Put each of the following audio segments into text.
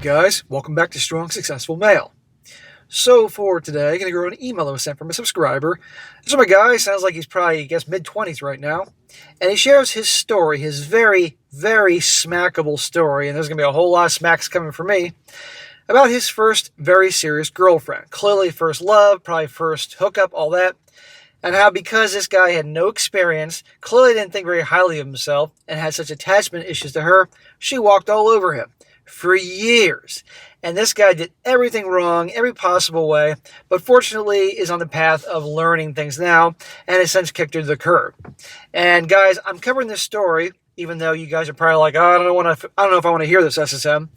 Guys, welcome back to Strong Successful Male. So for today, I'm going to go over an email that was sent from a subscriber. This is my guy, sounds like he's probably, mid-20s right now. And he shares his story, his very, very smackable story, and there's going to be a whole lot of smacks coming from me, about his first very serious girlfriend. Clearly first love, probably first hookup, all that. And how because this guy had no experience, clearly didn't think very highly of himself, and had such attachment issues to her, she walked all over him for years. And this guy did everything wrong, every possible way, but fortunately is on the path of learning things now, and has since kicked her to the curb. And guys, I'm covering this story, even though you guys are probably like, oh, I don't know if I want to hear this, SSM,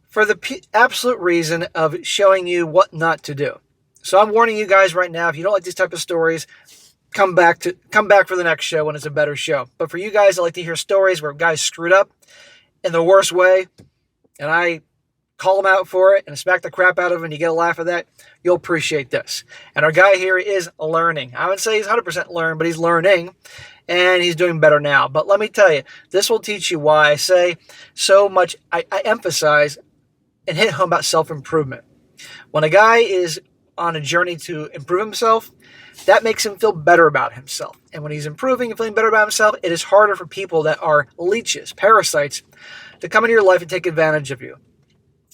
for the absolute reason of showing you what not to do. So I'm warning you guys right now, if you don't like these type of stories, come back for the next show when it's a better show. But for you guys that like to hear stories where guys screwed up in the worst way, and I call them out for it and smack the crap out of them and you get a laugh at that, you'll appreciate this. And our guy here is learning. I would say he's 100% learned, but he's learning and he's doing better now. But let me tell you, this will teach you why I say so much, I emphasize and hit home about self-improvement. When a guy is on a journey to improve himself, that makes him feel better about himself. And when he's improving and feeling better about himself, it is harder for people that are leeches, parasites, to come into your life and take advantage of you.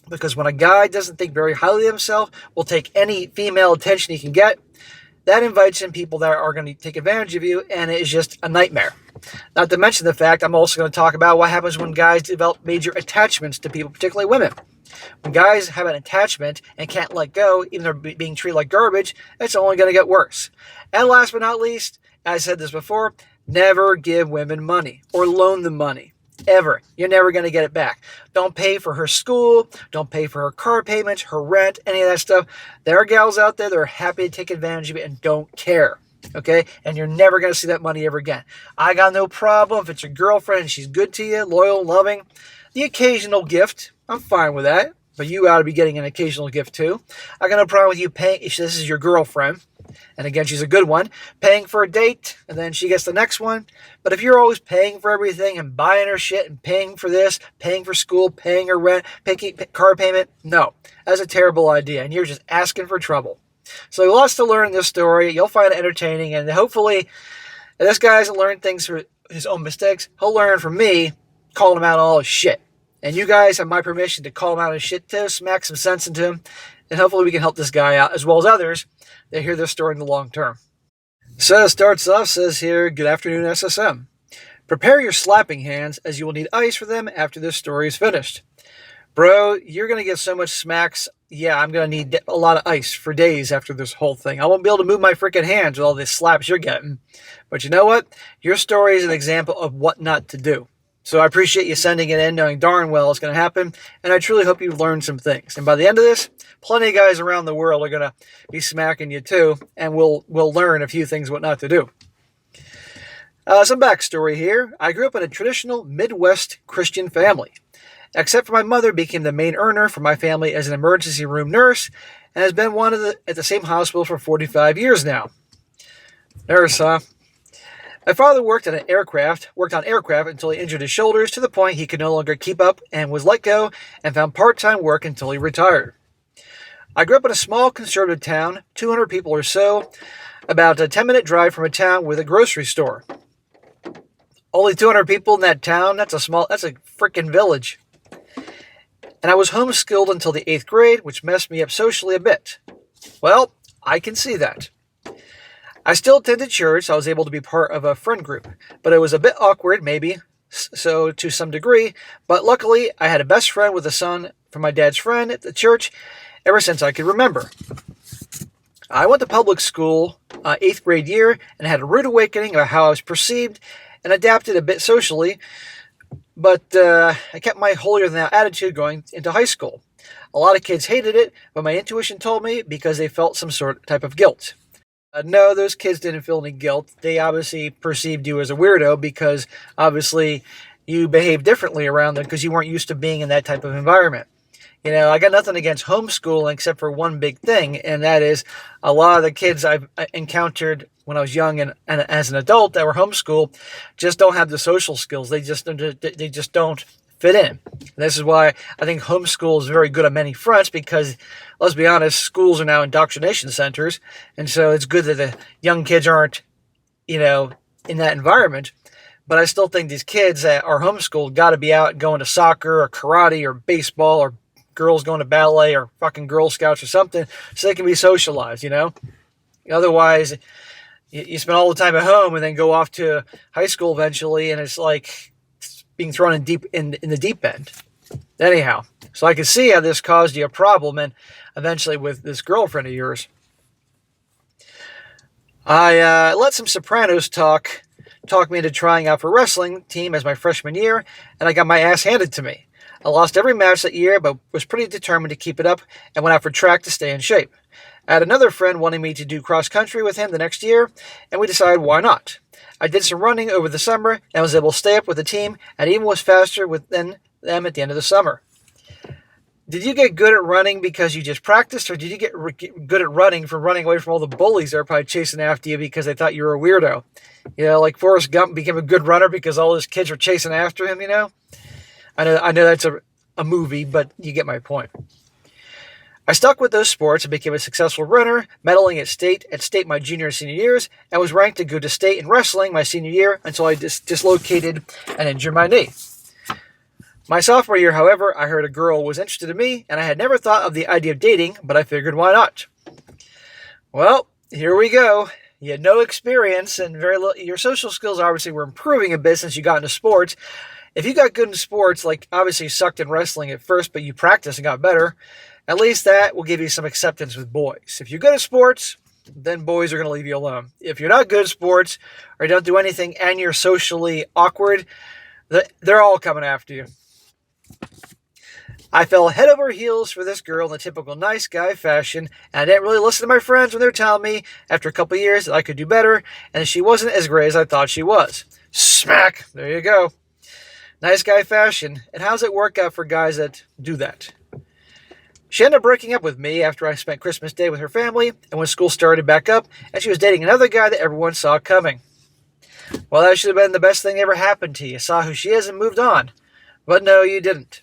Because when a guy doesn't think very highly of himself, will take any female attention he can get, that invites in people that are going to take advantage of you, and it is just a nightmare. Not to mention the fact, I'm also going to talk about what happens when guys develop major attachments to people, particularly women. When guys have an attachment and can't let go, even though they're being treated like garbage, it's only going to get worse. And last but not least, as I said this before, never give women money or loan them money. Ever. You're never going to get it back. Don't pay for her school. Don't pay for her car payments, her rent, any of that stuff. There are gals out there that are happy to take advantage of it and don't care. Okay? And you're never going to see that money ever again. I got no problem if it's your girlfriend and she's good to you, loyal, loving. The occasional gift, I'm fine with that. But you ought to be getting an occasional gift too. I got no problem with you paying, if this is your girlfriend, and again, she's a good one, paying for a date, and then she gets the next one. But if you're always paying for everything and buying her shit and paying for this, paying for school, paying her rent, paying car payment, no. That's a terrible idea, and you're just asking for trouble. So lots to learn in this story. You'll find it entertaining, and hopefully, if this guy hasn't learned things for his own mistakes, he'll learn from me calling him out on all his shit. And you guys have my permission to call him out on his shit too, smack some sense into him, and hopefully we can help this guy out, as well as others that hear this story in the long term. So it starts off, says here, good afternoon, SSM. Prepare your slapping hands, as you will need ice for them after this story is finished. Bro, you're going to get so much smacks. Yeah, I'm going to need a lot of ice for days after this whole thing. I won't be able to move my freaking hands with all these slaps you're getting. But you know what? Your story is an example of what not to do. So I appreciate you sending it in, knowing darn well it's going to happen, and I truly hope you've learned some things. And by the end of this, plenty of guys around the world are going to be smacking you too, and we'll learn a few things what not to do. Some backstory here. I grew up in a traditional Midwest Christian family, except for my mother became the main earner for my family as an emergency room nurse, and has been at the same hospital for 45 years now. Nurse, huh? My father worked on aircraft until he injured his shoulders to the point he could no longer keep up and was let go and found part-time work until he retired. I grew up in a small conservative town, 200 people or so, about a 10-minute drive from a town with a grocery store. Only 200 people in that town, that's a freaking village. And I was homeschooled until the 8th grade, which messed me up socially a bit. Well, I can see that. I still attended church, so I was able to be part of a friend group, but it was a bit awkward, maybe, so to some degree, but luckily I had a best friend with a son from my dad's friend at the church ever since I could remember. I went to public school 8th grade year and had a rude awakening about how I was perceived and adapted a bit socially, but I kept my holier-than-thou attitude going into high school. A lot of kids hated it, but my intuition told me because they felt some sort of type of guilt. No, those kids didn't feel any guilt. They obviously perceived you as a weirdo because obviously you behaved differently around them because you weren't used to being in that type of environment. You know, I got nothing against homeschooling except for one big thing, and that is a lot of the kids I've encountered when I was young and as an adult that were homeschooled just don't have the social skills. They just don't fit in. And this is why I think homeschool is very good on many fronts, because, let's be honest, schools are now indoctrination centers, and so it's good that the young kids aren't, in that environment. But I still think these kids that are homeschooled got to be out going to soccer or karate or baseball, or girls going to ballet or fucking Girl Scouts or something, so they can be socialized, Otherwise, you spend all the time at home and then go off to high school eventually, and it's like being thrown in the deep end. Anyhow, so I can see how this caused you a problem, and eventually with this girlfriend of yours. I let some Sopranos talk me into trying out for wrestling team as my freshman year, and I got my ass handed to me. I lost every match that year, but was pretty determined to keep it up and went out for track to stay in shape. I had another friend wanting me to do cross country with him the next year, and we decided why not. I did some running over the summer and was able to stay up with the team, and even was faster than them at the end of the summer. Did you get good at running because you just practiced, or did you get good at running from running away from all the bullies that are probably chasing after you because they thought you were a weirdo? Like Forrest Gump became a good runner because all his kids were chasing after him, I know that's a movie, but you get my point. I stuck with those sports and became a successful runner, medaling at state my junior and senior years, and was ranked to go to state in wrestling my senior year until I dislocated and injured my knee. My sophomore year, however, I heard a girl was interested in me, and I had never thought of the idea of dating, but I figured why not? Well, here we go. You had no experience and very little. Your social skills obviously were improving a bit since you got into sports. If you got good in sports, like obviously you sucked in wrestling at first, but you practiced and got better, at least that will give you some acceptance with boys. If you're good at sports, then boys are going to leave you alone. If you're not good at sports or you don't do anything and you're socially awkward, they're all coming after you. I fell head over heels for this girl in the typical nice guy fashion, and I didn't really listen to my friends when they were telling me after a couple of years that I could do better, and she wasn't as great as I thought she was. Smack! There you go. Nice guy fashion. And how's it work out for guys that do that? She ended up breaking up with me after I spent Christmas Day with her family, and when school started back up, and she was dating another guy that everyone saw coming. Well, that should have been the best thing that ever happened to you. You saw who she is and moved on. But no, you didn't.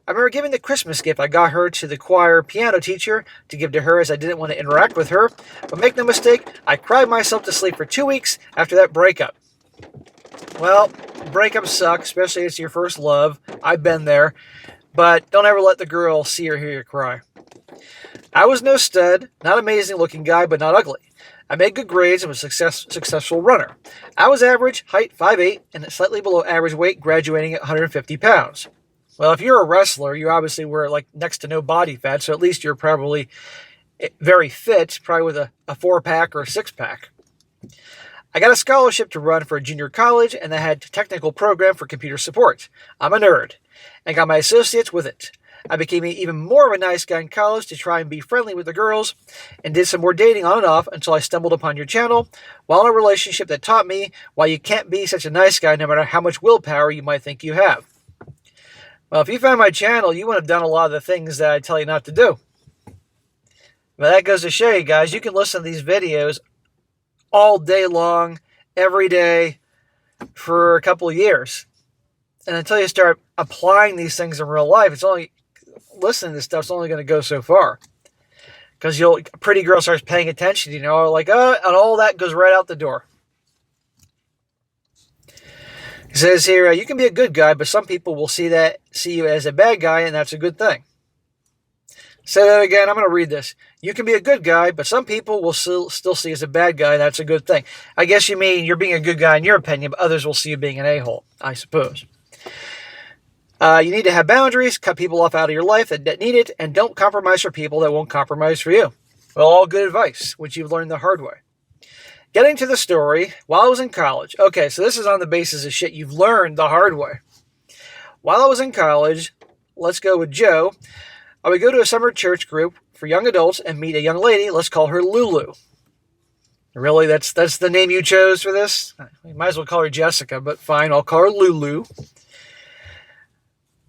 I remember giving the Christmas gift I got her to the choir piano teacher to give to her, as I didn't want to interact with her. But make no mistake, I cried myself to sleep for 2 weeks after that breakup. Well, breakups suck, especially if it's your first love. I've been there. But don't ever let the girl see or hear you cry. I was no stud, not amazing looking guy, but not ugly. I made good grades and was a successful runner. I was average, height 5'8", and slightly below average weight, graduating at 150 pounds. Well, if you're a wrestler, you obviously were like next to no body fat, so at least you're probably very fit, probably with a 4-pack or a 6-pack. I got a scholarship to run for a junior college, and I had a technical program for computer support. I'm a nerd, and got my associates with it. I became even more of a nice guy in college to try and be friendly with the girls, and did some more dating on and off until I stumbled upon your channel, while in a relationship that taught me why you can't be such a nice guy no matter how much willpower you might think you have. Well, if you found my channel, you would have done a lot of the things that I tell you not to do. But that goes to show you guys, you can listen to these videos all day long, every day, for a couple of years. And until you start applying these things in real life, listening to this stuff's only going to go so far. Because a pretty girl starts paying attention, and all that goes right out the door. It says here, you can be a good guy, but some people will see you as a bad guy, and that's a good thing. Say that again. I'm going to read this. You can be a good guy, but some people will still see you as a bad guy, and that's a good thing. I guess you mean you're being a good guy in your opinion, but others will see you being an a-hole, I suppose. You need to have boundaries, cut people off out of your life that need it, and don't compromise for people that won't compromise for you. Well, all good advice, which you've learned the hard way. Getting to the story, while I was in college. Okay, so this is on the basis of shit you've learned the hard way. While I was in college, let's go with Joe. I would go to a summer church group for young adults and meet a young lady. Let's call her Lulu. Really, that's the name you chose for this? You might as well call her Jessica, but fine, I'll call her Lulu.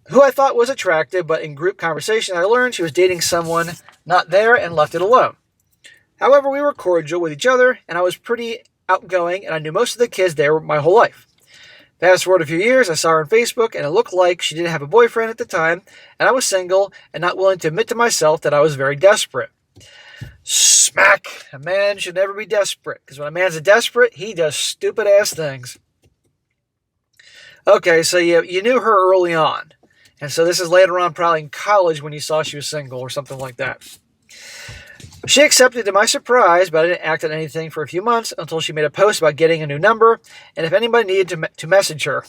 Who I thought was attractive, but in group conversation I learned she was dating someone not there and left it alone. However, we were cordial with each other, and I was pretty outgoing, and I knew most of the kids there my whole life. Fast forward a few years, I saw her on Facebook, and it looked like she didn't have a boyfriend at the time, and I was single and not willing to admit to myself that I was very desperate. Smack! A man should never be desperate, because when a man's desperate, he does stupid-ass things. Okay, so you knew her early on, and so this is later on, probably in college, when you saw she was single or something like that. She accepted to my surprise, but I didn't act on anything for a few months until she made a post about getting a new number and if anybody needed to message her.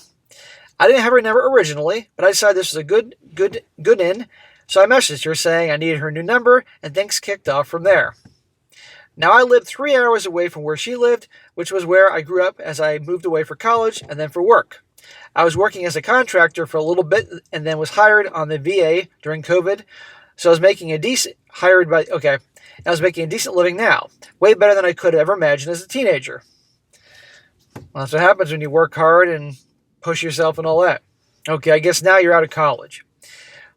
I didn't have her number originally, but I decided this was a good in, so I messaged her saying I needed her new number, and things kicked off from there. Now, I lived 3 hours away from where she lived, which was where I grew up as I moved away for college and then for work. I was working as a contractor for a little bit and then was hired on the VA during COVID, so I was making a decent living now, way better than I could have ever imagined as a teenager. Well, that's what happens when you work hard and push yourself and all that. Okay, I guess now you're out of college.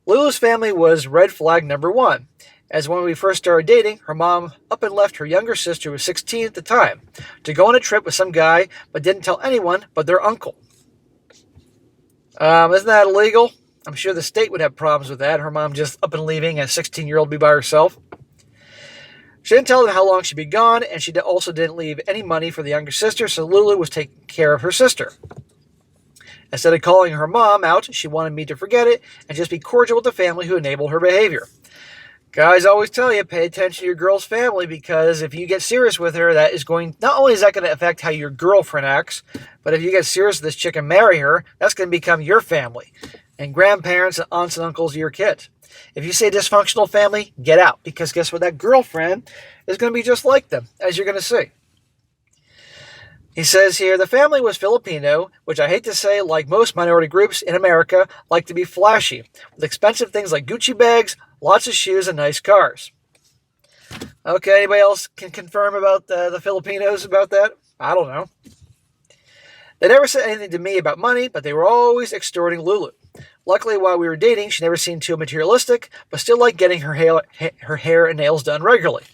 Lulu's family was red flag number one, as when we first started dating, her mom up and left her younger sister, who was 16 at the time, to go on a trip with some guy, but didn't tell anyone but their uncle. Isn't that illegal? I'm sure the state would have problems with that. Her mom just up and leaving, a 16-year-old be by herself. She didn't tell them how long she'd be gone, and she also didn't leave any money for the younger sister, so Lulu was taking care of her sister. Instead of calling her mom out, she wanted me to forget it and just be cordial with the family who enabled her behavior. Guys always tell you, pay attention to your girl's family, because if you get serious with her, not only is that going to affect how your girlfriend acts, but if you get serious with this chick and marry her, that's going to become your family. And grandparents and aunts and uncles are your kids. If you say dysfunctional family, get out, because guess what? That girlfriend is going to be just like them, as you're going to see. He says here, the family was Filipino, which I hate to say, like most minority groups in America, like to be flashy, with expensive things like Gucci bags, lots of shoes, and nice cars. Okay, anybody else can confirm about the Filipinos about that? I don't know. They never said anything to me about money, but they were always extorting Lulu. Luckily, while we were dating, she never seemed too materialistic, but still liked getting her hair and nails done regularly.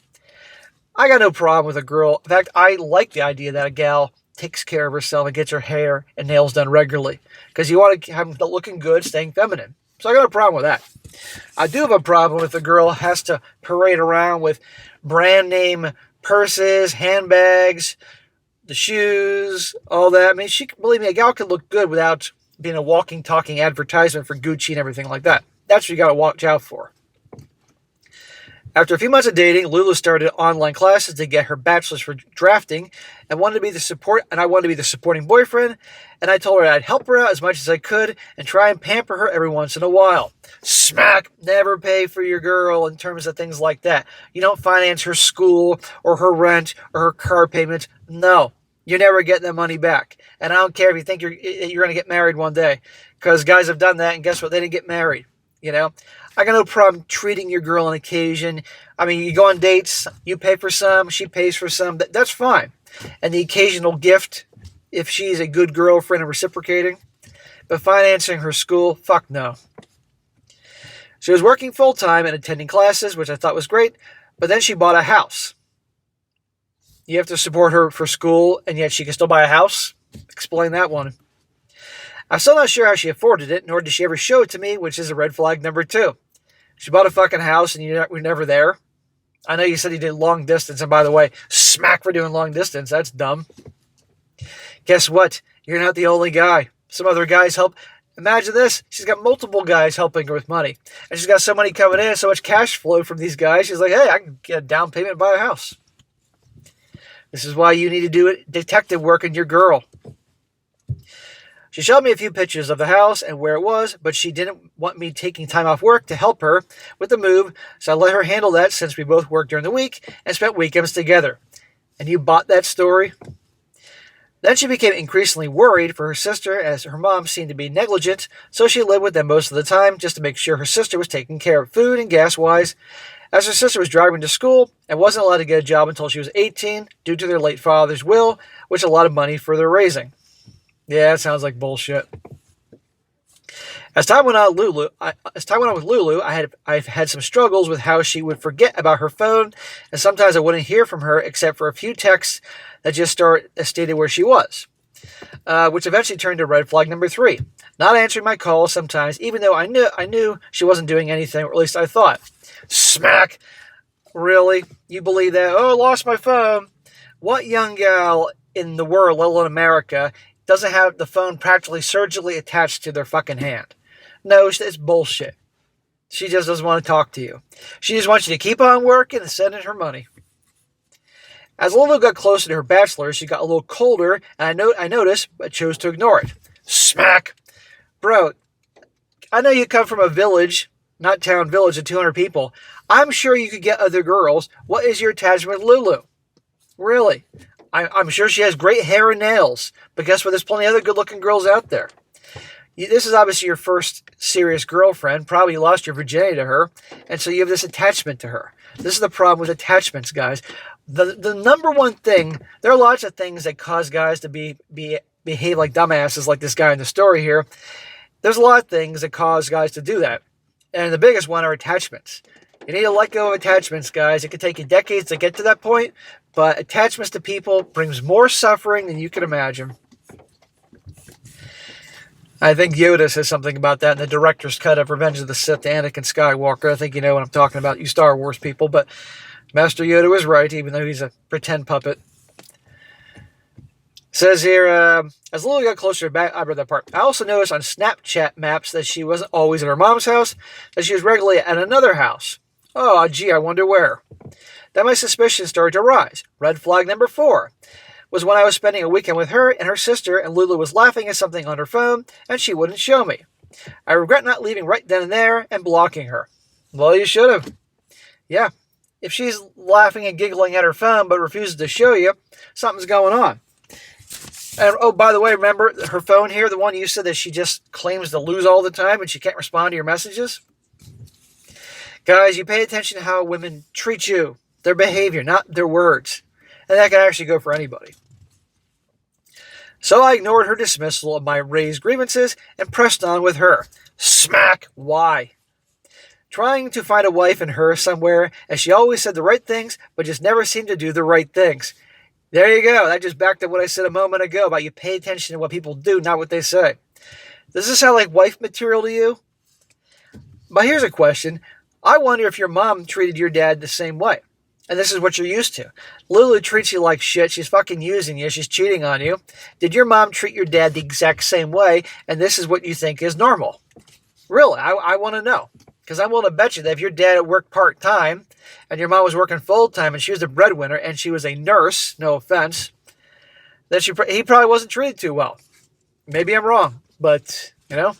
I got no problem with a girl. In fact, I like the idea that a gal takes care of herself and gets her hair and nails done regularly, because you want to have them looking good, staying feminine. So I got no problem with that. I do have a problem if a girl has to parade around with brand name purses, handbags, the shoes, all that. I mean, believe me, a gal can look good without being a walking, talking advertisement for Gucci and everything like that. That's what you got to watch out for. After a few months of dating, Lulu started online classes to get her bachelor's for drafting, and I wanted to be the supporting boyfriend, and I told her I'd help her out as much as I could and try and pamper her every once in a while. Smack! Never pay for your girl in terms of things like that. You don't finance her school or her rent or her car payments. No, you're never getting that money back. And I don't care if you think you're going to get married one day, because guys have done that, and guess what? They didn't get married. You know, I got no problem treating your girl on occasion. I mean, you go on dates, you pay for some, she pays for some. That's fine. And the occasional gift, if she's a good girlfriend and reciprocating. But financing her school, fuck no. She was working full-time and attending classes, which I thought was great, but then she bought a house. You have to support her for school, and yet she can still buy a house? Explain that one. I'm still not sure how she afforded it, nor did she ever show it to me, which is a red flag number 2. She bought a fucking house and you were never there. I know you said you did long distance, and by the way, smack for doing long distance. That's dumb. Guess what? You're not the only guy. Some other guys help. Imagine this. She's got multiple guys helping her with money. And she's got so money coming in, so much cash flow from these guys. She's like, hey, I can get a down payment and buy a house. This is why you need to do detective work on your girl. She showed me a few pictures of the house and where it was, but she didn't want me taking time off work to help her with the move, so I let her handle that since we both worked during the week and spent weekends together. And you bought that story? Then she became increasingly worried for her sister, as her mom seemed to be negligent, so she lived with them most of the time just to make sure her sister was taken care of food and gas-wise, as her sister was driving to school and wasn't allowed to get a job until she was 18 due to their late father's will, which a lot of money for their raising. Yeah, it sounds like bullshit. As time went on with Lulu, I've had some struggles with how she would forget about her phone, and sometimes I wouldn't hear from her except for a few texts that just stated where she was. which eventually turned to red flag number 3. Not answering my calls sometimes, even though I knew she wasn't doing anything, or at least I thought. Smack! Really? You believe that? Oh, I lost my phone. What young gal in the world, let alone America, doesn't have the phone practically surgically attached to their fucking hand? No, it's bullshit. She just doesn't want to talk to you. She just wants you to keep on working and sending her money. As Lulu got closer to her bachelor, she got a little colder, and I noticed, but chose to ignore it. Smack! Bro, I know you come from a village, not town, village of 200 people. I'm sure you could get other girls. What is your attachment with Lulu? Really? I'm sure she has great hair and nails, but guess what? There's plenty of other good-looking girls out there. This is obviously your first serious girlfriend. Probably lost your virginity to her, and so you have this attachment to her. This is the problem with attachments, guys. The number one thing, there are lots of things that cause guys to behave like dumbasses, like this guy in the story here. There's a lot of things that cause guys to do that, and the biggest one are attachments. You need to let go of attachments, guys. It could take you decades to get to that point, but attachments to people brings more suffering than you can imagine. I think Yoda says something about that in the director's cut of Revenge of the Sith, Anakin Skywalker. I think you know what I'm talking about, you Star Wars people, but Master Yoda was right, even though he's a pretend puppet. Says here, as Lily got closer back, I read that part. I also noticed on Snapchat maps that she wasn't always at her mom's house, that she was regularly at another house. Oh, gee, I wonder where. Then my suspicions started to rise. Red flag number 4 was when I was spending a weekend with her and her sister, and Lulu was laughing at something on her phone, and she wouldn't show me. I regret not leaving right then and there and blocking her. Well, you should have. Yeah, if she's laughing and giggling at her phone but refuses to show you, something's going on. And, oh, by the way, remember her phone here, the one you said that she just claims to lose all the time and she can't respond to your messages? Guys, you pay attention to how women treat you, their behavior, not their words. And that can actually go for anybody. So I ignored her dismissal of my raised grievances and pressed on with her. Smack! Why? Trying to find a wife in her somewhere, as she always said the right things, but just never seemed to do the right things. There you go. That just backed up what I said a moment ago about you pay attention to what people do, not what they say. Does this sound like wife material to you? But here's a question. I wonder if your mom treated your dad the same way. And this is what you're used to. Lulu treats you like shit. She's fucking using you. She's cheating on you. Did your mom treat your dad the exact same way? And this is what you think is normal. Really, I want to know. Because I'm willing to bet you that if your dad worked part-time and your mom was working full-time and she was the breadwinner and she was a nurse, no offense, that he probably wasn't treated too well. Maybe I'm wrong, but, you know.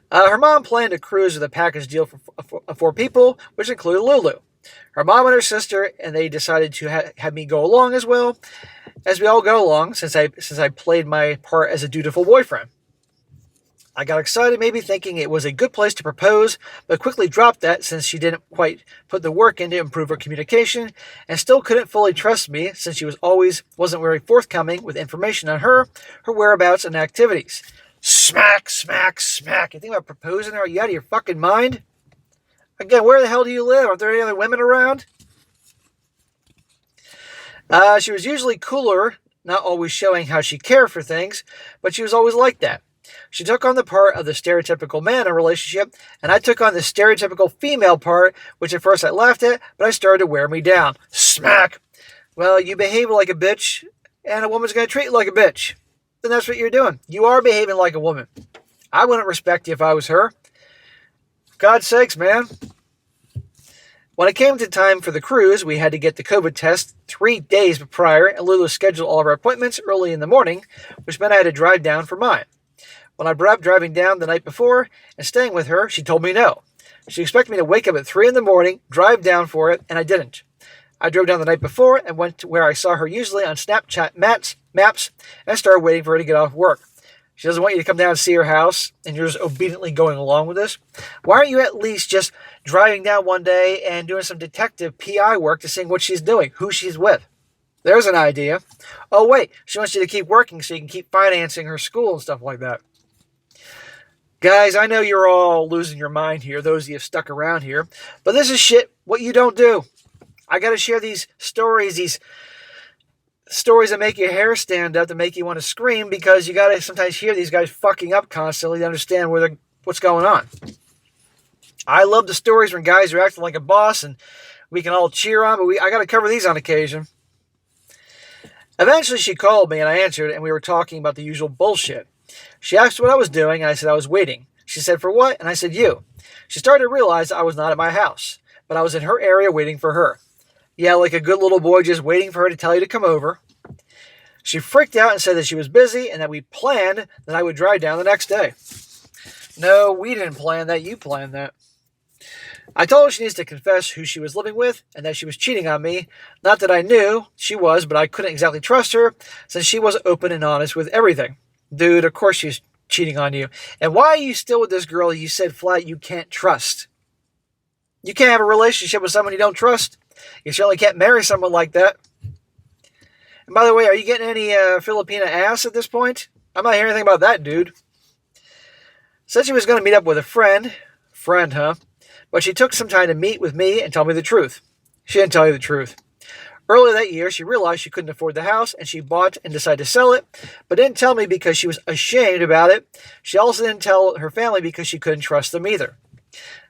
Her mom planned a cruise with a package deal for 4 people, which included Lulu. Her mom and her sister, and they decided to have me go along as well, as we all go along, since I played my part as a dutiful boyfriend. I got excited, maybe thinking it was a good place to propose, but quickly dropped that since she didn't quite put the work in to improve her communication, and still couldn't fully trust me since she wasn't very forthcoming with information on her whereabouts, and activities. Smack, smack, smack. You think about proposing to her? Are you out of your fucking mind? Again, where the hell do you live? Aren't there any other women around? She was usually cooler, not always showing how she cared for things, but she was always like that. She took on the part of the stereotypical man in a relationship, and I took on the stereotypical female part, which at first I laughed at, but I started to wear me down. Smack! Well, you behave like a bitch, and a woman's going to treat you like a bitch. Then that's what you're doing. You are behaving like a woman. I wouldn't respect you if I was her. For God's sakes, man. When it came to time for the cruise, we had to get the COVID test 3 days prior, and Lulu scheduled all of our appointments early in the morning, which meant I had to drive down for mine. When I brought up driving down the night before and staying with her, she told me no. She expected me to wake up at 3 in the morning, drive down for it, and I didn't. I drove down the night before and went to where I saw her usually on Snapchat maps and started waiting for her to get off work. She doesn't want you to come down and see her house, and you're just obediently going along with this. Why aren't you at least just driving down one day and doing some detective PI work to see what she's doing, who she's with? There's an idea. Oh, wait, she wants you to keep working so you can keep financing her school and stuff like that. Guys, I know you're all losing your mind here, those of you stuck around here, but this is shit what you don't do. I got to share these stories, these stories that make your hair stand up, that make you want to scream, because you got to sometimes hear these guys fucking up constantly to understand what's going on. I love the stories when guys are acting like a boss and we can all cheer on, but I got to cover these on occasion. Eventually she called me and I answered, and we were talking about the usual bullshit. She asked what I was doing and I said I was waiting. She said, for what? And I said, you. She started to realize I was not at my house, but I was in her area waiting for her. Yeah, like a good little boy just waiting for her to tell you to come over. She freaked out and said that she was busy and that we planned that I would drive down the next day. No, we didn't plan that. You planned that. I told her she needs to confess who she was living with and that she was cheating on me. Not that I knew she was, but I couldn't exactly trust her since she was open and honest with everything. Dude, of course she's cheating on you. And why are you still with this girl you said flat you can't trust? You can't have a relationship with someone you don't trust. You certainly can't marry someone like that. And by the way, are you getting any Filipina ass at this point? I'm not hearing anything about that, dude. Said she was going to meet up with a friend. Friend, huh? But she took some time to meet with me and tell me the truth. She didn't tell you the truth. Earlier that year, she realized she couldn't afford the house, and she bought and decided to sell it, but didn't tell me because she was ashamed about it. She also didn't tell her family because she couldn't trust them either.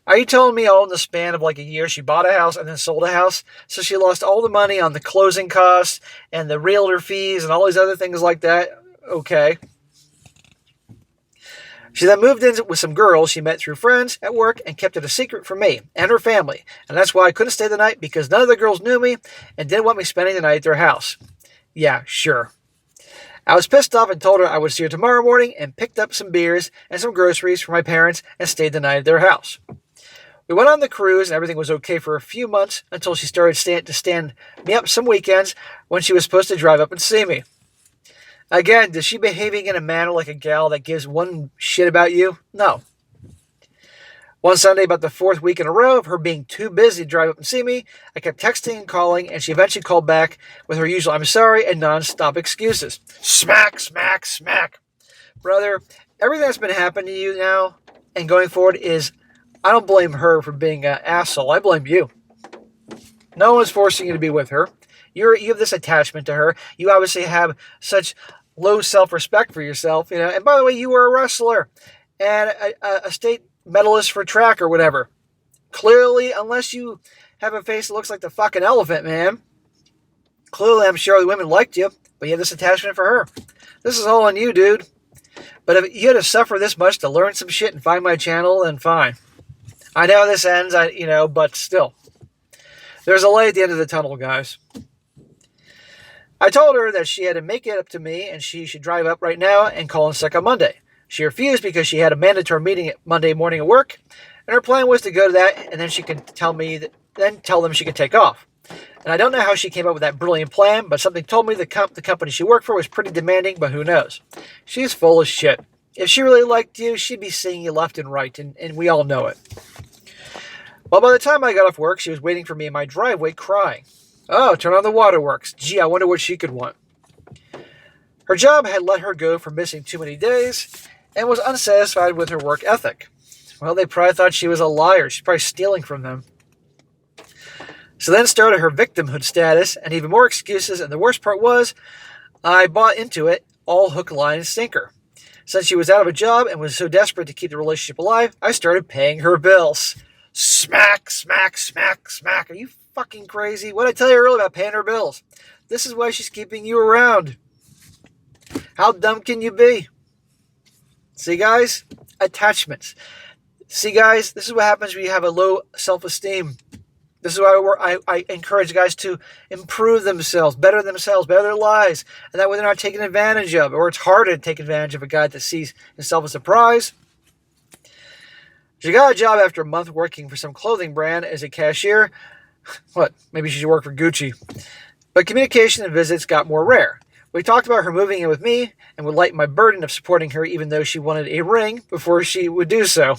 Are you telling me all in the span of like a year she bought a house and then sold a house? So she lost all the money on the closing costs and the realtor fees and all these other things like that? Okay. She then moved in with some girls she met through friends at work and kept it a secret from me and her family. And that's why I couldn't stay the night, because none of the girls knew me and didn't want me spending the night at their house. Yeah, sure. I was pissed off and told her I would see her tomorrow morning and picked up some beers and some groceries for my parents and stayed the night at their house. We went on the cruise and everything was okay for a few months until she started to stand me up some weekends when she was supposed to drive up and see me. Again, is she behaving in a manner like a gal that gives one shit about you? No. One Sunday, about the fourth week in a row of her being too busy to drive up and see me, I kept texting and calling, and she eventually called back with her usual I'm sorry and non-stop excuses. Smack, smack, smack. Brother, everything that's been happening to you now and going forward is, I don't blame her for being an asshole. I blame you. No one's forcing you to be with her. You have this attachment to her. You obviously have such low self-respect for yourself, And by the way, you were a wrestler and a state medalist for track or whatever. Clearly, unless you have a face that looks like the fucking elephant, man. Clearly, I'm sure the women liked you, but you have this attachment for her. This is all on you, dude. But if you had to suffer this much to learn some shit and find my channel, then fine. I know this ends, but still. There's a light at the end of the tunnel, guys. I told her that she had to make it up to me and she should drive up right now and call in sick on Monday. She refused because she had a mandatory meeting at Monday morning at work, and her plan was to go to that and then she could tell them she could take off. And I don't know how she came up with that brilliant plan, but something told me the company she worked for was pretty demanding, but who knows? She's full of shit. If she really liked you, she'd be seeing you left and right, and we all know it. Well, by the time I got off work, she was waiting for me in my driveway crying. Oh, turn on the waterworks. Gee, I wonder what she could want. Her job had let her go for missing too many days and was unsatisfied with her work ethic. Well, they probably thought she was a liar. She's probably stealing from them. So then started her victimhood status and even more excuses, and the worst part was I bought into it all hook, line, and sinker. Since she was out of a job and was so desperate to keep the relationship alive, I started paying her bills. Smack, smack, smack, smack. Are you fucking crazy? What did I tell you earlier about paying her bills? This is why she's keeping you around. How dumb can you be? See, guys? Attachments. See, guys? This is what happens when you have a low self-esteem. This is why I encourage guys to improve themselves, better their lives, and that way they're not taken advantage of, or it's harder to take advantage of a guy that sees himself as a prize. She got a job after a month working for some clothing brand as a cashier. What? Maybe she should work for Gucci. But communication and visits got more rare. We talked about her moving in with me and would lighten my burden of supporting her even though she wanted a ring before she would do so.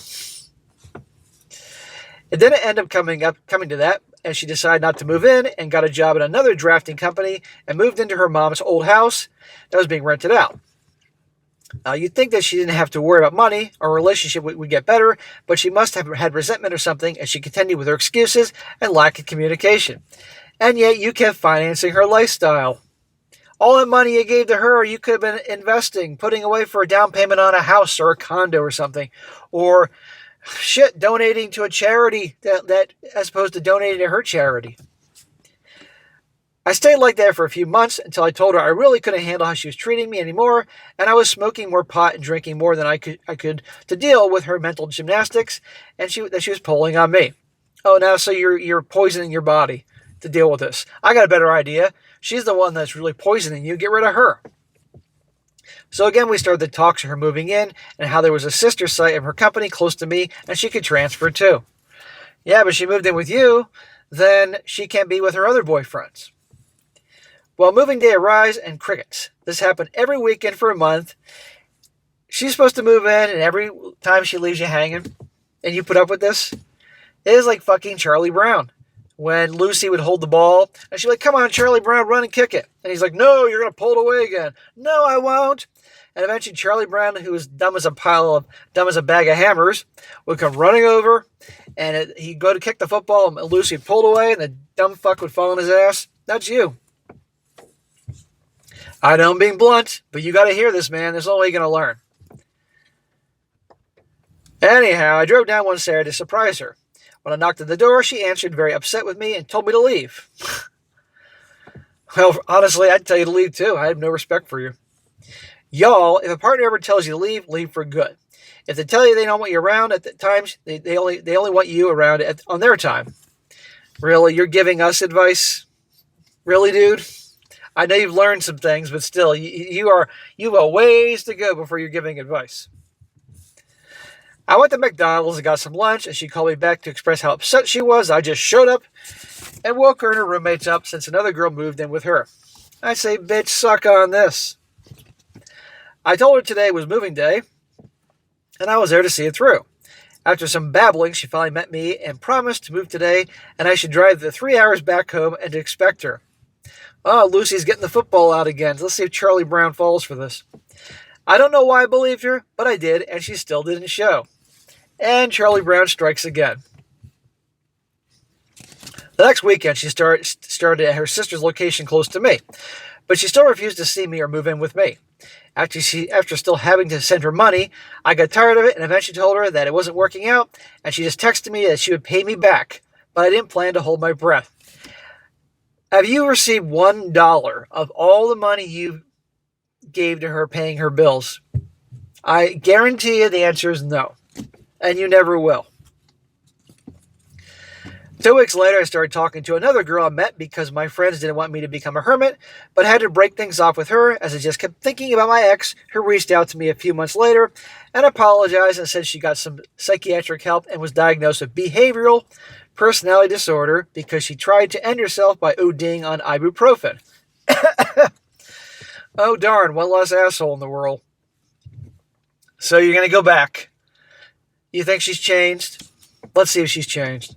It didn't end up coming to that, as she decided not to move in and got a job at another drafting company and moved into her mom's old house that was being rented out. You'd think that she didn't have to worry about money, or relationship would get better, but she must have had resentment or something as she continued with her excuses and lack of communication. And yet you kept financing her lifestyle. All that money you gave to her, you could have been investing, putting away for a down payment on a house or a condo or something. Or, shit, donating to a charity that as opposed to donating to her charity. I stayed like that for a few months until I told her I really couldn't handle how she was treating me anymore, and I was smoking more pot and drinking more than I could to deal with her mental gymnastics, and that she was pulling on me. Oh, now so you're poisoning your body to deal with this. I got a better idea. She's the one that's really poisoning you. Get rid of her. So again, we started the talks of her moving in and how there was a sister site of her company close to me and she could transfer too. Yeah, but she moved in with you, then she can't be with her other boyfriends. Well, moving day arrives and crickets. This happened every weekend for a month. She's supposed to move in and every time she leaves you hanging and you put up with this. It is like fucking Charlie Brown. When Lucy would hold the ball, and she'd be like, come on, Charlie Brown, run and kick it. And he's like, no, you're going to pull it away again. No, I won't. And eventually Charlie Brown, who was dumb as a bag of hammers, would come running over, and he'd go to kick the football, and Lucy would pull it away, and the dumb fuck would fall on his ass. That's you. I know I'm being blunt, but you got to hear this, man. There's no way you're going to learn. Anyhow, I drove down one Saturday to surprise her. When I knocked at the door, she answered, very upset with me, and told me to leave. Well, honestly, I'd tell you to leave too. I have no respect for you. Y'all, if a partner ever tells you to leave for good. If they tell you they don't want you around at the times, they only want you around on their time. Really, you're giving us advice? Really, dude? I know you've learned some things, but still, you have a ways to go before you're giving advice. I went to McDonald's and got some lunch, and she called me back to express how upset she was. I just showed up and woke her and her roommates up since another girl moved in with her. I say, bitch, suck on this. I told her today was moving day, and I was there to see it through. After some babbling, she finally met me and promised to move today, and I should drive the 3 hours back home and to expect her. Oh, Lucy's getting the football out again. Let's see if Charlie Brown falls for this. I don't know why I believed her, but I did, and she still didn't show. And Charlie Brown strikes again. The next weekend, she started at her sister's location close to me, but she still refused to see me or move in with me. After still having to send her money, I got tired of it and eventually told her that it wasn't working out, and she just texted me that she would pay me back, but I didn't plan to hold my breath. Have you received $1 of all the money you gave to her paying her bills? I guarantee you the answer is no. And you never will. 2 weeks later, I started talking to another girl I met because my friends didn't want me to become a hermit, but had to break things off with her as I just kept thinking about my ex, who reached out to me a few months later and apologized and said she got some psychiatric help and was diagnosed with behavioral personality disorder because she tried to end herself by ODing on ibuprofen. Oh darn, one less asshole in the world. So you're going to go back. You think she's changed? Let's see if she's changed.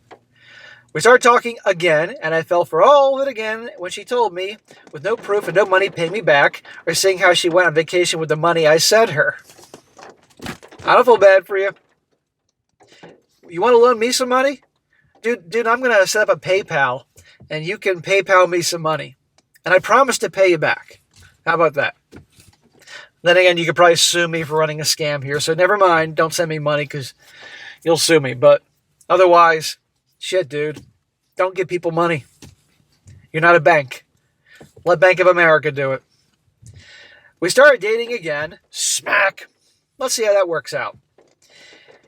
We started talking again, and I fell for all of it again when she told me, with no proof and no money paying me back, or saying how she went on vacation with the money I sent her. I don't feel bad for you. You want to loan me some money? Dude, I'm going to set up a PayPal, and you can PayPal me some money. And I promise to pay you back. How about that? Then again, you could probably sue me for running a scam here, so never mind. Don't send me money because you'll sue me. But otherwise, shit, dude. Don't give people money. You're not a bank. Let Bank of America do it. We started dating again. Smack. Let's see how that works out.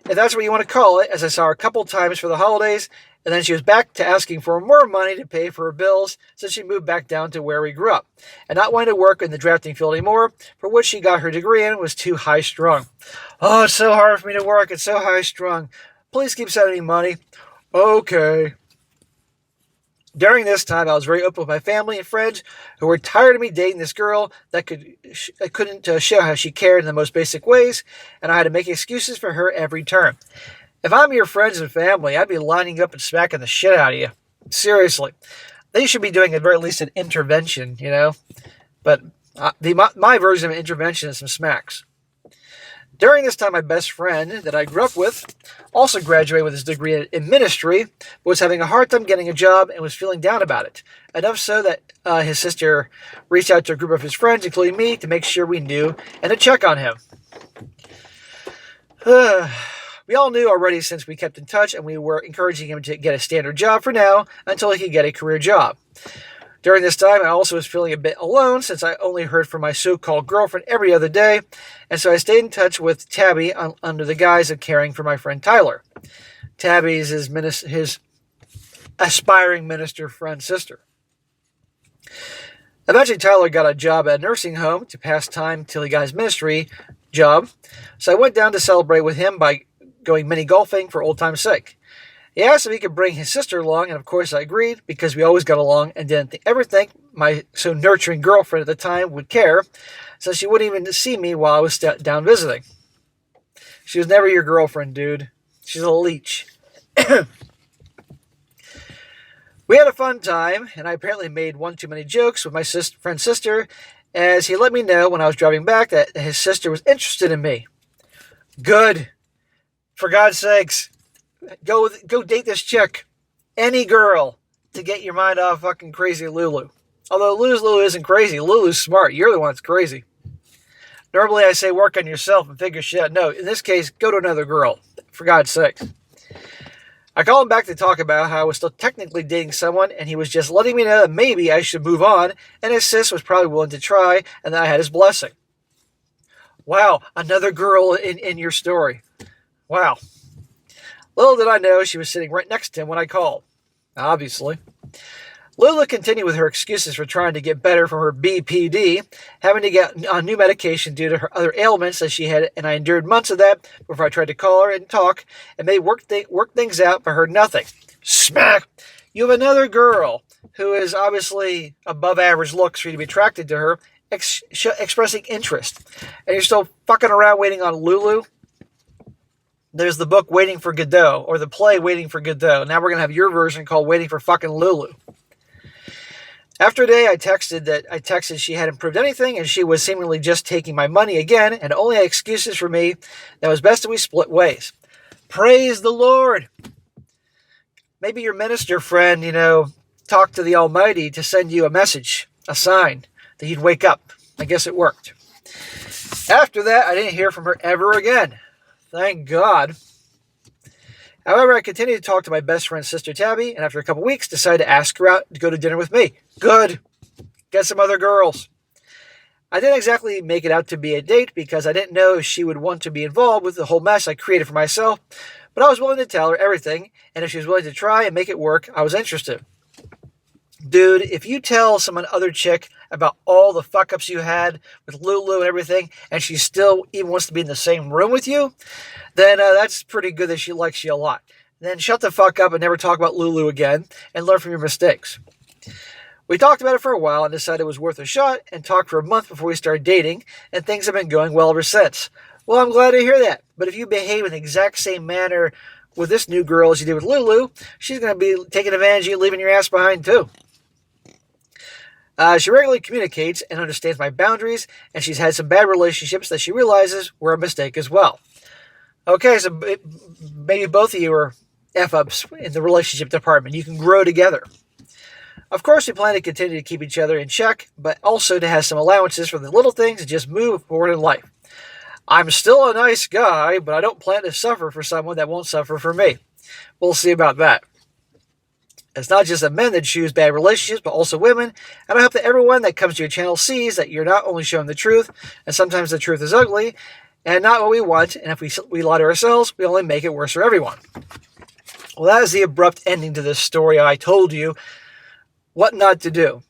If that's what you want to call it, as I saw her a couple times for the holidays, and then she was back to asking for more money to pay for her bills since she moved back down to where we grew up, and not wanting to work in the drafting field anymore, for which she got her degree in, was too high-strung. Oh, it's so hard for me to work. It's so high-strung. Please keep sending me money. Okay. During this time, I was very open with my family and friends who were tired of me dating this girl that couldn't show how she cared in the most basic ways, and I had to make excuses for her every turn. If I'm your friends and family, I'd be lining up and smacking the shit out of you. Seriously. They should be doing at very least an intervention, you know? But my version of an intervention is some smacks. During this time, my best friend that I grew up with also graduated with his degree in ministry, but was having a hard time getting a job and was feeling down about it. Enough so that his sister reached out to a group of his friends, including me, to make sure we knew and to check on him. We all knew already since we kept in touch, and we were encouraging him to get a standard job for now until he could get a career job. During this time, I also was feeling a bit alone since I only heard from my so-called girlfriend every other day, and so I stayed in touch with Tabby under the guise of caring for my friend Tyler. Tabby's his aspiring minister friend sister. Eventually, Tyler got a job at a nursing home to pass time till he got his ministry job, so I went down to celebrate with him by going mini golfing for old time's sake. He asked if he could bring his sister along, and of course I agreed because we always got along and didn't ever think my so nurturing girlfriend at the time would care, so she wouldn't even see me while I was down visiting. She was never your girlfriend, dude. She's a leech. We had a fun time, and I apparently made one too many jokes with my friend's sister, as he let me know when I was driving back that his sister was interested in me. Good. For God's sakes. Go date this chick. Any girl to get your mind off fucking crazy Lulu. Although Lulu isn't crazy. Lulu's smart. You're the one that's crazy. Normally I say work on yourself and figure shit out. No, in this case, go to another girl. For God's sakes. I called him back to talk about how I was still technically dating someone, and he was just letting me know that maybe I should move on, and his sis was probably willing to try, and that I had his blessing. Wow, another girl in your story. Wow. Little did I know she was sitting right next to him when I called. Obviously. Lula continued with her excuses for trying to get better from her BPD, having to get on new medication due to her other ailments that she had, and I endured months of that before I tried to call her and talk, and may work things out, but heard nothing. Smack! You have another girl who is obviously above average looks for you to be attracted to her, expressing interest, and you're still fucking around waiting on Lulu? There's the book Waiting for Godot, or the play Waiting for Godot. Now we're going to have your version called Waiting for fucking Lulu. After a day, I texted she hadn't proved anything, and she was seemingly just taking my money again, and only had excuses for me. That was best that we split ways. Praise the Lord! Maybe your minister friend, talked to the Almighty to send you a message, a sign, that he'd wake up. I guess it worked. After that, I didn't hear from her ever again. Thank God. However, I continued to talk to my best friend's sister Tabby, and after a couple weeks, decided to ask her out to go to dinner with me. Good. Get some other girls. I didn't exactly make it out to be a date because I didn't know if she would want to be involved with the whole mess I created for myself, but I was willing to tell her everything, and if she was willing to try and make it work, I was interested. Dude, if you tell some other chick about all the fuck-ups you had with Lulu and everything, and she still even wants to be in the same room with you, then that's pretty good that she likes you a lot. Then shut the fuck up and never talk about Lulu again, and learn from your mistakes. We talked about it for a while and decided it was worth a shot, and talked for a month before we started dating, and things have been going well ever since. Well, I'm glad to hear that, but if you behave in the exact same manner with this new girl as you did with Lulu, she's going to be taking advantage of you, leaving your ass behind too. She regularly communicates and understands my boundaries, and she's had some bad relationships that she realizes were a mistake as well. Okay, so maybe both of you are F-ups in the relationship department. You can grow together. Of course, we plan to continue to keep each other in check, but also to have some allowances for the little things and just move forward in life. I'm still a nice guy, but I don't plan to suffer for someone that won't suffer for me. We'll see about that. It's not just the men that choose bad relationships, but also women. And I hope that everyone that comes to your channel sees that you're not only showing the truth, and sometimes the truth is ugly, and not what we want. And if we lie to ourselves, we only make it worse for everyone. Well, that is the abrupt ending to this story. I told you what not to do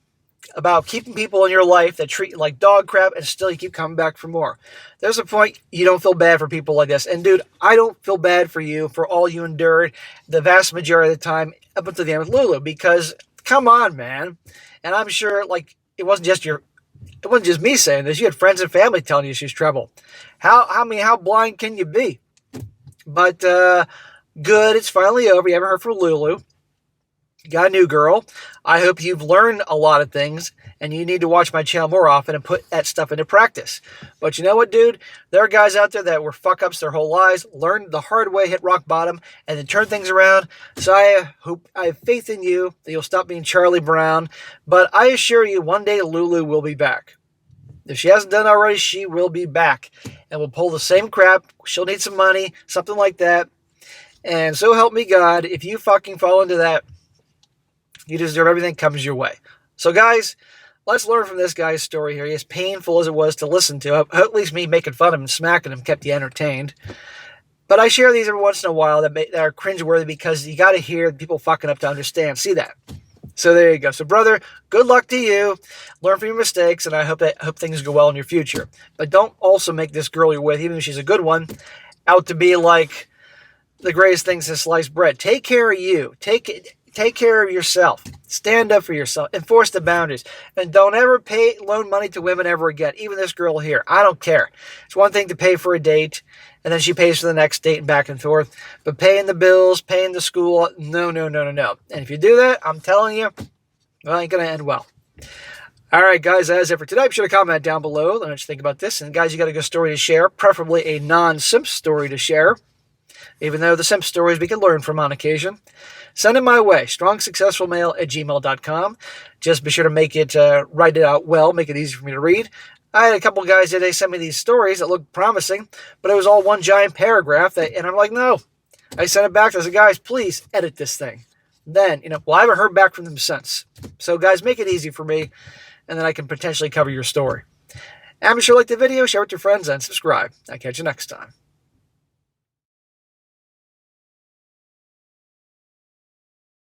about keeping people in your life that treat you like dog crap, and still you keep coming back for more. There's a point you don't feel bad for people like this. And dude, I don't feel bad for you for all you endured the vast majority of the time up until the end with Lulu, because come on, man. And I'm sure it wasn't just me saying this. You had friends and family telling you she's trouble. How blind can you be? But good, it's finally over. You haven't heard from Lulu. You got a new girl. I hope you've learned a lot of things, and you need to watch my channel more often and put that stuff into practice. But you know what, dude? There are guys out there that were fuck-ups their whole lives, learned the hard way, hit rock bottom, and then turn things around. So I have faith in you that you'll stop being Charlie Brown. But I assure you, one day Lulu will be back. If she hasn't done already, she will be back. And will pull the same crap. She'll need some money, something like that. And so help me God, if you fucking fall into that, you deserve everything that comes your way. So guys, let's learn from this guy's story here. As painful as it was to listen to, at least me making fun of him and smacking him kept you entertained. But I share these every once in a while that are cringeworthy because you got to hear people fucking up to understand. See that? So there you go. So brother, good luck to you. Learn from your mistakes, and I hope things go well in your future. But don't also make this girl you're with, even if she's a good one, out to be like the greatest thing since sliced bread. Take care of you. Take care of yourself. Stand up for yourself. Enforce the boundaries. And don't ever loan money to women ever again. Even this girl here. I don't care. It's one thing to pay for a date, and then she pays for the next date and back and forth. But paying the bills, paying the school, no. And if you do that, I'm telling you, well, it ain't going to end well. All right, guys, that's it for today. Be sure to comment down below. Let me know what you think about this. And guys, you got a good story to share, preferably a non-simp story to share. Even though the simp stories we can learn from on occasion. Send it my way, strongsuccessfulmale@gmail.com. Just be sure to write it out well, make it easy for me to read. I had a couple of guys today send me these stories that looked promising, but it was all one giant paragraph, and I'm like, no. I sent it back. I said, guys, please edit this thing. Then, I haven't heard back from them since. So, guys, make it easy for me, and then I can potentially cover your story. And be sure to like the video, share it with your friends, and subscribe. I'll catch you next time.